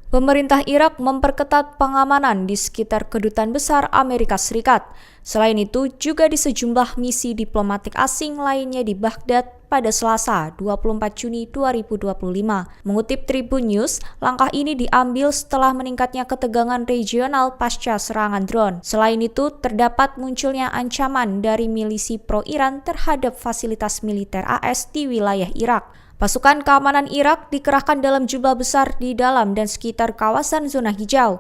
Pemerintah Irak memperketat pengamanan di sekitar kedutaan besar Amerika Serikat. Selain itu, juga di sejumlah misi diplomatik asing lainnya di Baghdad pada Selasa, 24 Juni 2025. Mengutip Tribun News, langkah ini diambil setelah meningkatnya ketegangan regional pasca serangan drone. Selain itu, terdapat munculnya ancaman dari milisi pro-Iran terhadap fasilitas militer AS di wilayah Irak. Pasukan keamanan Irak dikerahkan dalam jumlah besar di dalam dan sekitar kawasan zona hijau.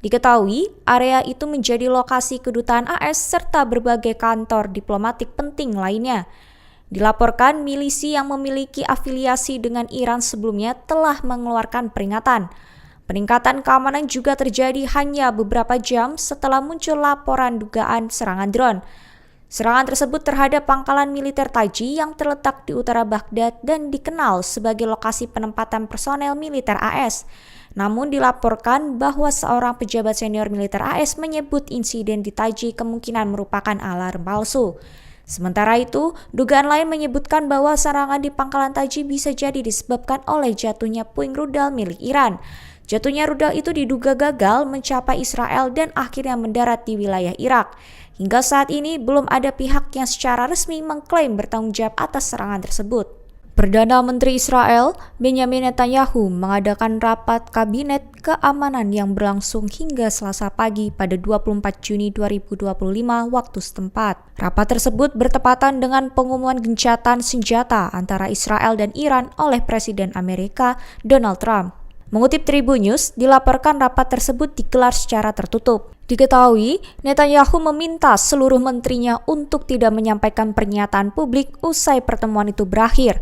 Diketahui, area itu menjadi lokasi kedutaan AS serta berbagai kantor diplomatik penting lainnya. Dilaporkan milisi yang memiliki afiliasi dengan Iran sebelumnya telah mengeluarkan peringatan. Peningkatan keamanan juga terjadi hanya beberapa jam setelah muncul laporan dugaan serangan drone. Serangan tersebut terhadap pangkalan militer Taji yang terletak di utara Baghdad dan dikenal sebagai lokasi penempatan personel militer AS. Namun dilaporkan bahwa seorang pejabat senior militer AS menyebut insiden di Taji kemungkinan merupakan alarm palsu. Sementara itu, dugaan lain menyebutkan bahwa serangan di pangkalan Taji bisa jadi disebabkan oleh jatuhnya puing rudal milik Iran. Jatuhnya rudal itu diduga gagal mencapai Israel dan akhirnya mendarat di wilayah Irak. Hingga saat ini belum ada pihak yang secara resmi mengklaim bertanggung jawab atas serangan tersebut. Perdana Menteri Israel, Benjamin Netanyahu, mengadakan rapat kabinet keamanan yang berlangsung hingga Selasa pagi pada 24 Juni 2025 waktu setempat. Rapat tersebut bertepatan dengan pengumuman gencatan senjata antara Israel dan Iran oleh Presiden Amerika Donald Trump. Mengutip Tribun News, dilaporkan rapat tersebut digelar secara tertutup. Diketahui, Netanyahu meminta seluruh menterinya untuk tidak menyampaikan pernyataan publik usai pertemuan itu berakhir.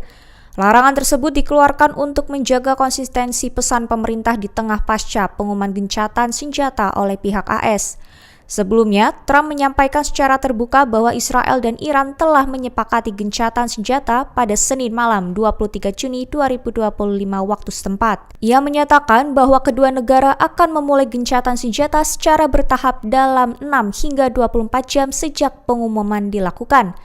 Larangan tersebut dikeluarkan untuk menjaga konsistensi pesan pemerintah di tengah pasca pengumuman gencatan senjata oleh pihak AS. Sebelumnya, Trump menyampaikan secara terbuka bahwa Israel dan Iran telah menyepakati gencatan senjata pada Senin malam 23 Juni 2025 waktu setempat. Ia menyatakan bahwa kedua negara akan memulai gencatan senjata secara bertahap dalam 6 hingga 24 jam sejak pengumuman dilakukan.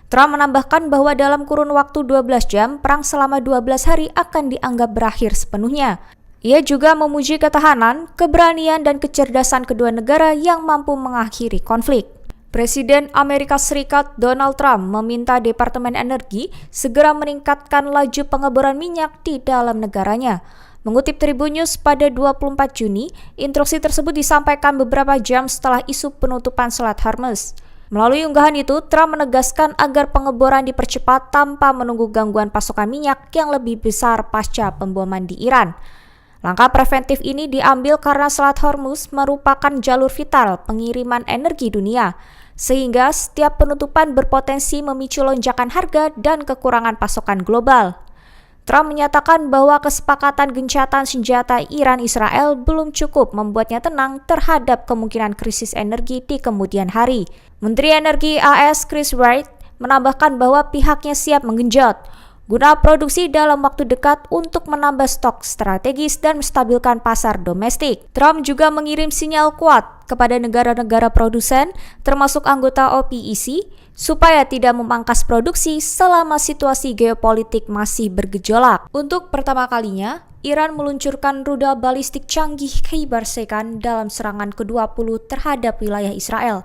Trump menambahkan bahwa dalam kurun waktu 12 jam, perang selama 12 hari akan dianggap berakhir sepenuhnya. Ia juga memuji ketahanan, keberanian, dan kecerdasan kedua negara yang mampu mengakhiri konflik. Presiden Amerika Serikat Donald Trump meminta Departemen Energi segera meningkatkan laju pengeboran minyak di dalam negaranya. Mengutip Tribun News pada 24 Juni, instruksi tersebut disampaikan beberapa jam setelah isu penutupan Selat Hormuz. Melalui unggahan itu, Trump menegaskan agar pengeboran dipercepat tanpa menunggu gangguan pasokan minyak yang lebih besar pasca pemboman di Iran. Langkah preventif ini diambil karena Selat Hormuz merupakan jalur vital pengiriman energi dunia, sehingga setiap penutupan berpotensi memicu lonjakan harga dan kekurangan pasokan global. Trump menyatakan bahwa kesepakatan gencatan senjata Iran-Israel belum cukup membuatnya tenang terhadap kemungkinan krisis energi di kemudian hari. Menteri Energi AS Chris Wright menambahkan bahwa pihaknya siap menggenjot guna produksi dalam waktu dekat untuk menambah stok strategis dan menstabilkan pasar domestik. Trump juga mengirim sinyal kuat kepada negara-negara produsen, termasuk anggota OPEC, supaya tidak memangkas produksi selama situasi geopolitik masih bergejolak. Untuk pertama kalinya, Iran meluncurkan rudal balistik canggih Khaybar-Shekan dalam serangan ke-20 terhadap wilayah Israel.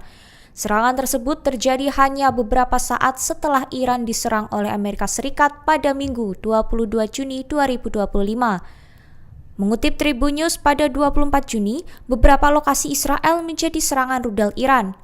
Serangan tersebut terjadi hanya beberapa saat setelah Iran diserang oleh Amerika Serikat pada Minggu 22 Juni 2025. Mengutip Tribun News pada 24 Juni, beberapa lokasi Israel menjadi serangan rudal Iran,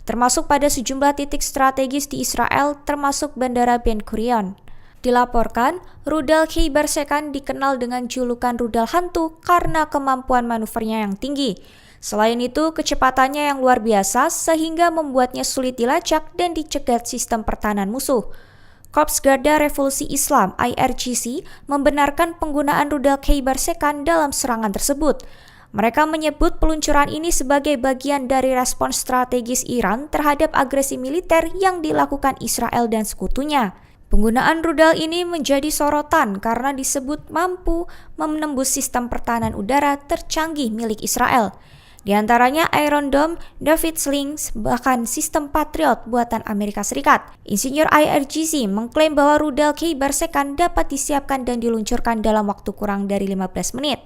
termasuk pada sejumlah titik strategis di Israel termasuk Bandara Ben Gurion. Dilaporkan, rudal Khaybar-Shekan dikenal dengan julukan rudal hantu karena kemampuan manuvernya yang tinggi. Selain itu, kecepatannya yang luar biasa sehingga membuatnya sulit dilacak dan dicegat sistem pertahanan musuh. Korps Garda Revolusi Islam (IRGC) membenarkan penggunaan rudal Khaybar-Shekan dalam serangan tersebut. Mereka menyebut peluncuran ini sebagai bagian dari respons strategis Iran terhadap agresi militer yang dilakukan Israel dan sekutunya. Penggunaan rudal ini menjadi sorotan karena disebut mampu menembus sistem pertahanan udara tercanggih milik Israel. Di antaranya Iron Dome, David Slings, bahkan sistem Patriot buatan Amerika Serikat. Insinyur IRGC mengklaim bahwa rudal Khaybar-Shekan dapat disiapkan dan diluncurkan dalam waktu kurang dari 15 menit.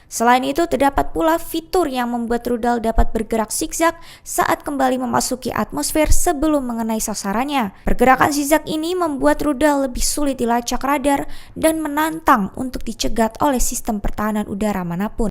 Selain itu, terdapat pula fitur yang membuat rudal dapat bergerak zigzag saat kembali memasuki atmosfer sebelum mengenai sasarannya. Pergerakan zigzag ini membuat rudal lebih sulit dilacak radar dan menantang untuk dicegat oleh sistem pertahanan udara manapun.